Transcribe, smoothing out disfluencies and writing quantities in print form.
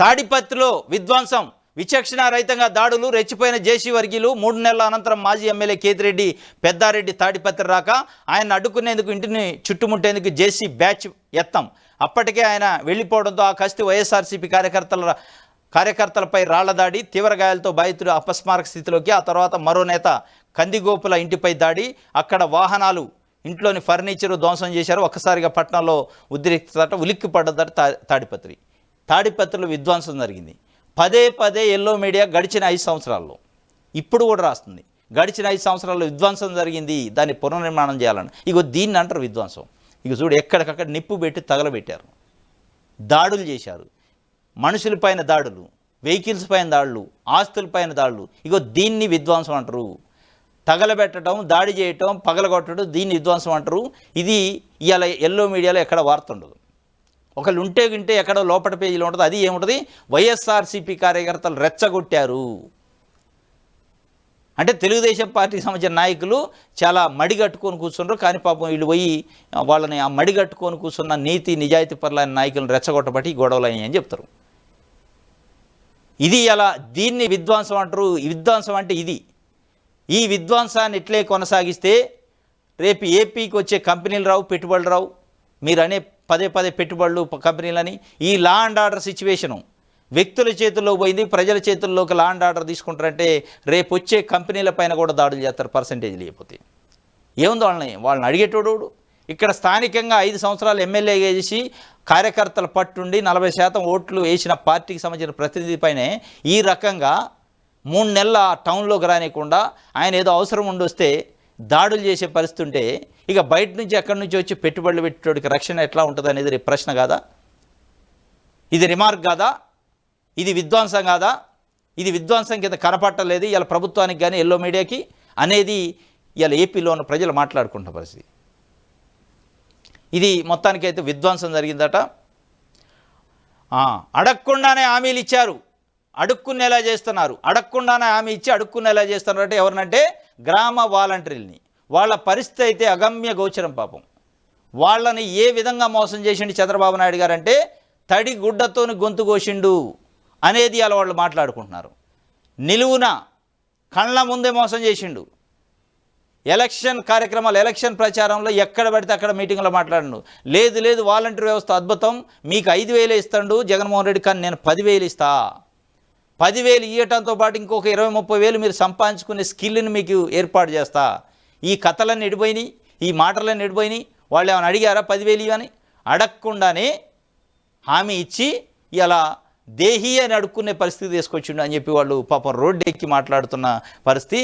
తాడిపత్రిలో విధ్వంసం, విచక్షణారహితంగా దాడులు, రెచ్చిపోయిన జేసీ వర్గీయులు. 3 నెలల అనంతరం మాజీ ఎమ్మెల్యే కేతిరెడ్డి పెద్దారెడ్డి తాడిపత్రి రాక ఆయన అడ్డుకునేందుకు ఇంటిని చుట్టుముట్టేందుకు జేసీ బ్యాచ్ యత్నం. అప్పటికే ఆయన వెళ్ళిపోవడంతో ఆ కస్తి వైఎస్ఆర్సీపీ కార్యకర్తలపై రాళ్ల దాడి, తీవ్ర గాయాలతో బాధితుడు అపస్మారక స్థితిలోకి. ఆ తర్వాత మరో నేత కందిగోపుల ఇంటిపై దాడి, అక్కడ వాహనాలు, ఇంట్లోని ఫర్నిచరు ధ్వంసం చేశారు. ఒక్కసారిగా పట్టణంలో ఉద్రిక్తత, ఉలిక్కి పడ్డదట తాడిపత్రిలో విధ్వంసం జరిగింది. పదే ఎల్లో మీడియా గడిచిన 5 సంవత్సరాల్లో, ఇప్పుడు కూడా రాస్తుంది, గడిచిన 5 సంవత్సరాల్లో విధ్వంసం జరిగింది, దాన్ని పునర్నిర్మాణం చేయాలని. ఇగో దీన్ని అంటారు విధ్వంసం. ఇక చూడు, ఎక్కడికక్కడ నిప్పు పెట్టి తగలబెట్టారు, దాడులు చేశారు, మనుషులపైన దాడులు, వెహికల్స్ పైన దాడులు, ఆస్తులపైన దాడులు. ఇగో దీన్ని విధ్వంసం అంటారు. తగలబెట్టడం, దాడి చేయటం, పగలగొట్టడం, దీన్ని విధ్వంసం అంటారు. ఇది ఇవాళ ఎల్లో మీడియాలో ఎక్కడ వార్త ఉండదు. ఒకళ్ళు ఉంటే ఎక్కడో లోపల పేజీలో ఉంటుంది. అది ఏముంటుంది, వైఎస్ఆర్సీపీ కార్యకర్తలు రెచ్చగొట్టారు అంటే తెలుగుదేశం పార్టీకి సంబంధించిన నాయకులు చాలా మడిగట్టుకొని కూర్చున్నారు. కానీ పాపం వీళ్ళు పోయి వాళ్ళని ఆ మడిగట్టుకొని కూర్చున్న నీతి నిజాయితీ పరులైన నాయకులను రెచ్చగొట్టబట్టి గొడవలు అయ్యాయి అని చెప్తారు. ఇది అలా, దీన్ని విధ్వంసం అంటారు. విధ్వంసం అంటే ఇది. ఈ విధ్వంసాన్ని ఇట్లే కొనసాగిస్తే రేపు ఏపీకి వచ్చే కంపెనీలు రావు, పెట్టుబడులు రావు. మీరు అనే పదే పెట్టుబడులు కంపెనీలని. ఈ లా అండ్ ఆర్డర్ సిచ్యువేషను వ్యక్తుల చేతుల్లో పోయింది, ప్రజల చేతుల్లోకి లా అండ్ ఆర్డర్ తీసుకుంటారంటే రేపు వచ్చే కంపెనీల పైన కూడా దాడులు చేస్తారు పర్సంటేజ్ లేకపోతే. ఏముందో వాళ్ళని అడిగేటోడు. ఇక్కడ స్థానికంగా 5 సంవత్సరాలు ఎమ్మెల్యేగా చేసి కార్యకర్తల పట్టుండి 40% ఓట్లు వేసిన పార్టీకి సంబంధించిన ప్రతినిధి పైనే ఈ రకంగా 3 నెలల టౌన్లోకి రానియకుండా ఆయన ఏదో అవసరం ఉండొస్తే దాడులు చేసే పరిస్థితి ఉంటే, ఇక బయట నుంచి ఎక్కడి నుంచి వచ్చి పెట్టుబడులు పెట్టేటోడికి రక్షణ ఎట్లా ఉంటుంది అనేది ప్రశ్న కాదా? ఇది రిమార్క్ కాదా? ఇది విధ్వంసం కాదా? ఇది విధ్వంసం కింద కనపట్టలేదు ఇలా ప్రభుత్వానికి కానీ ఎల్లో మీడియాకి అనేది ఇలా ఏపీలో ఉన్న ప్రజలు మాట్లాడుకుంటున్న పరిస్థితి. ఇది మొత్తానికైతే విధ్వంసం జరిగిందట. అడగకుండానే హామీలు ఇచ్చారు, అడుక్కునేలా చేస్తున్నారు. అడగకుండానే హామీ ఇచ్చి అడుక్కునేలా చేస్తున్నారంటే ఎవరినంటే గ్రామ వాలంటీర్లని. వాళ్ళ పరిస్థితి అయితే అగమ్య గోచరం. పాపం వాళ్ళని ఏ విధంగా మోసం చేసిండు చంద్రబాబు నాయుడు గారు అంటే తడి గుడ్డతోని గొంతు కోసిండు అనేది అలా వాళ్ళు మాట్లాడుకుంటున్నారు. నిలువున కళ్ళ ముందే మోసం చేసిండు. ఎలక్షన్ కార్యక్రమాలు, ఎలక్షన్ ప్రచారంలో ఎక్కడ పడితే అక్కడ మీటింగ్లో మాట్లాడండు. లేదు వాలంటీర్ వ్యవస్థ అద్భుతం, మీకు 5,000 ఇస్తాడు జగన్మోహన్ రెడ్డి, కానీ నేను 10,000 ఇస్తా. 10,000 ఇవ్వటంతో పాటు ఇంకొక 20-30 వేలు మీరు సంపాదించుకునే స్కిల్ని మీకు ఏర్పాటు చేస్తా. ఈ కథలన్నీ ఎడిపోయినాయి, ఈ మాటలన్నీ ఎడిపోయినాయి. వాళ్ళు ఏమైనా అడిగారా 10,000 ఇవ్వని? అడగకుండానే హామీ ఇచ్చి ఇలా దేహీ అని అడుక్కునే పరిస్థితి తీసుకొచ్చిండు అని చెప్పి వాళ్ళు పాపం రోడ్డు ఎక్కి మాట్లాడుతున్న పరిస్థితి.